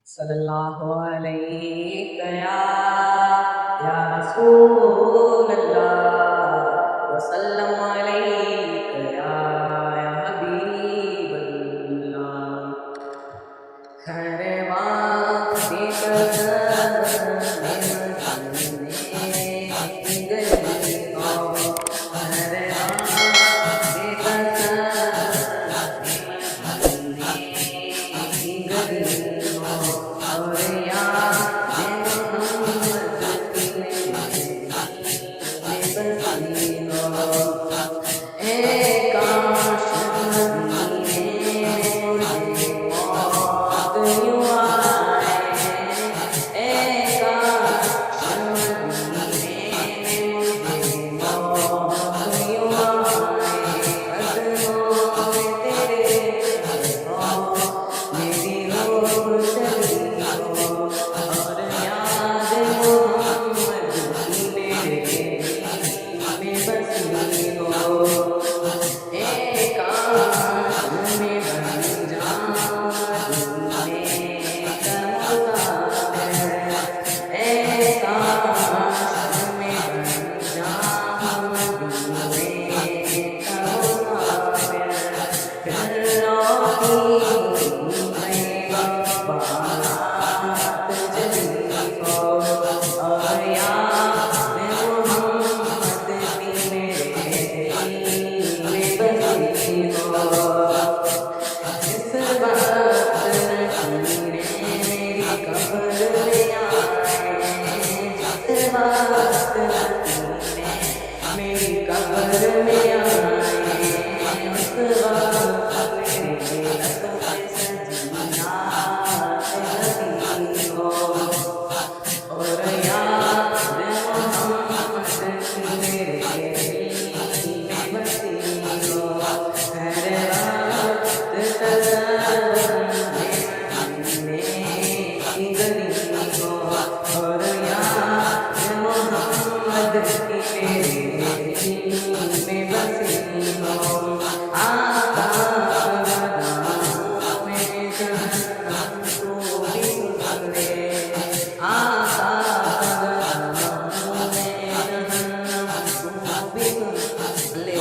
सल्लल्लाहु अलैहि या रसूल अल्लाह वसल्लम अलैका या हबीब अल्लाह। हर वक्त कदम गली हो, हर वक्त कदम गली हो, और याद मोहम्मद की बसी हो। ए काश मदीने मुझे मौत यूं आए, ए काश मदीने मुझे मौत यूं आए। कदमों में तेरे हो, मेरी रूह चली हो, और याद मोहम्मद की मेरे में बसी हो। एक काश में बन जाऊं मदीने का मुसाफिर, एक काश में बन जाऊं मदीने का मुसाफिर। फिर लौटी बारात चली हो, और याद मोहम्मद की मेरे में बसी हो। इस वक्त लकीरें मेरी कब्र में आए, जिस वक्त लकीरें मेरी कब्र में आए, उस वक्त मेरे लफ्ज़ सजीना लगी हो, और याद मोहम्मद की मेरे में बसी हो। हर वक्त कदम मदीने की गली हो, और याद मोहम्मद की मेरे में बसी हो। आका कदमों में जहन्नम को भी गुज़रे, आका कदमों में जहन्नम को भी गुज़रे।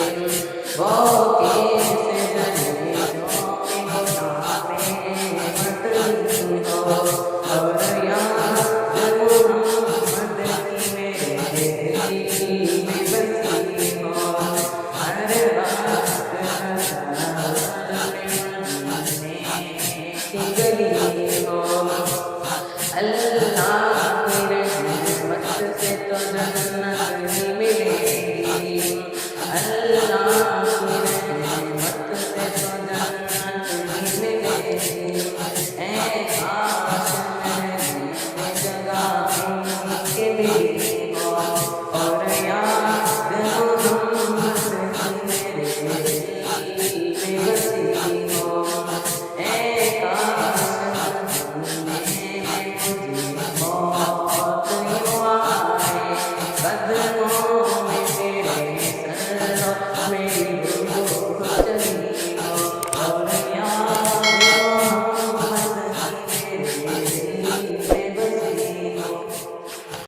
वो कैसे जले जो के गुनाह में मतली हो, और याद मोहम्मद की मेरे में बसी हो। हर वक्त मदीने की गली हो, अल्लाह की रहमत से तो जन्नत ही मिलेगी, अल्लाह की रहमत से तो जन्नत ही मिलेगी। ऐ काश मैंने जगह के मिली हो, और याद मोहम्मद की मेरे में बसी हो। ऐ काश मदीने मुझे मौत यूं आए, कदमों में तेरे सल्लो मेरी रूह चली हो, और याद मोहम्मद की मेरे में